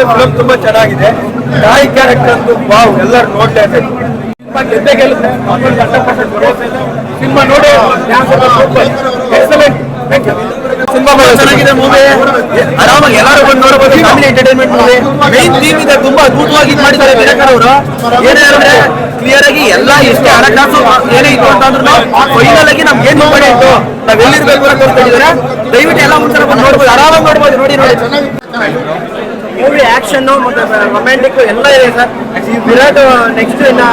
Film ತುಂಬಾ ಚೆನ್ನಾಗಿದೆ. ನಾಯಿ ಕ್ಯಾರೆಕ್ಟರ್ ಅಂತೂ ವಾವ್, ಎಲ್ಲರೂ ನೋಡ್ಲೇಬೇಕು. ಗೆದ್ದೆ ಗೆಲ್ಲುತ್ತೆ. ಸಿನಿಮಾ ನೋಡಿ ಸಿನಿಮಾ ಚೆನ್ನಾಗಿದೆ. ಮೂವಿ ಆರಾಮಾಗಿ ಎಲ್ಲರೂ ಬಂದು ನೋಡಬಹುದು. Family entertainment movie. Main theme ಇದೆ, ತುಂಬಾ ಅದ್ಭುತವಾಗಿ ಮಾಡಿದ್ದಾರೆ ದಿನಕರ್ ಅವರು. ಏನೇನಂದ್ರೆ ಕ್ಲಿಯರ್ ಆಗಿ ಎಲ್ಲ ಎಷ್ಟೇ ಹಣಕಾಸು ಏನೇ ಇತ್ತು ಅಂತಂದ್ರು ಫೈನಲ್ ಆಗಿ ನಮ್ಗೆ ಏನ್ ಮಾಡಿ ಇತ್ತು, ನಾವ್ ಎಲ್ಲಿರ್ಬೇಕು ಅಂತ ತೋರಿಸ್ತಿದ್ದಾರೆ. ದಯವಿಟ್ಟು ಎಲ್ಲ ಮುಂಚೆ ಬಂದು ನೋಡ್ಬೋದು, ಆರಾಮಾಗಿ ನೋಡ್ಬೋದು. ನೋಡಿ ಮೂವಿ ಆಕ್ಷನ್ ಮತ್ತೆ ರೊಮ್ಯಾಂಟಿಕ್ ಎಲ್ಲ ಇದೆ ಸರ್. ವಿರಾಟ್ ನೆಕ್ಸ್ಟ್ ಇನ್ನು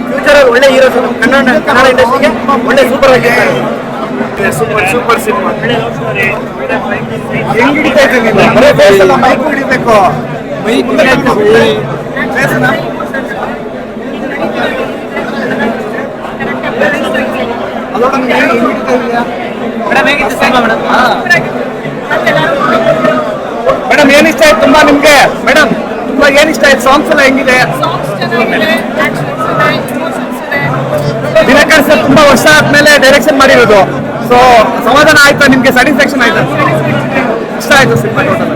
ಫ್ಯೂಚರ್ ಅಲ್ಲಿ ಒಳ್ಳೆ ಹೀರೋಸ್ ಕನ್ನಡ ಇಂಡಸ್ಟ್ರಿಗೆ ಒಳ್ಳೆ ಸೂಪರ್ ಆಗಿರ್ತಾರೆ. Super cinema. ಹೆಂಗ್ ಹಿಡಿತಾ ಇದ್ದೀನಿ ಮೈಕ್ ಹಿಡಿಬೇಕು. ಮೇಡಮ್ ಏನ್ ಇಷ್ಟ ಆಯ್ತು ತುಂಬಾ ನಿಮ್ಗೆ? ಮೇಡಮ್ ತುಂಬಾ ಏನ್ ಇಷ್ಟ ಆಯ್ತು? ಸಾಂಗ್ಸ್ ಎಲ್ಲ ಹೆಂಗಿದೆ? ದಿನಕರ್ ಸರ್ ತುಂಬಾ ವರ್ಷ ಆದ್ಮೇಲೆ ಡೈರೆಕ್ಷನ್ ಮಾಡಿರೋದು. ಸೊ ಸಮಾಧಾನ ಆಯ್ತಾ ನಿಮ್ಗೆ? ಸ್ಯಾಟಿಸ್ಫ್ಯಾಕ್ಷನ್ ಆಯ್ತಾ? ಇಷ್ಟ ಆಯ್ತು ಸಿನಿಮಾ ಟೋಟಲ್?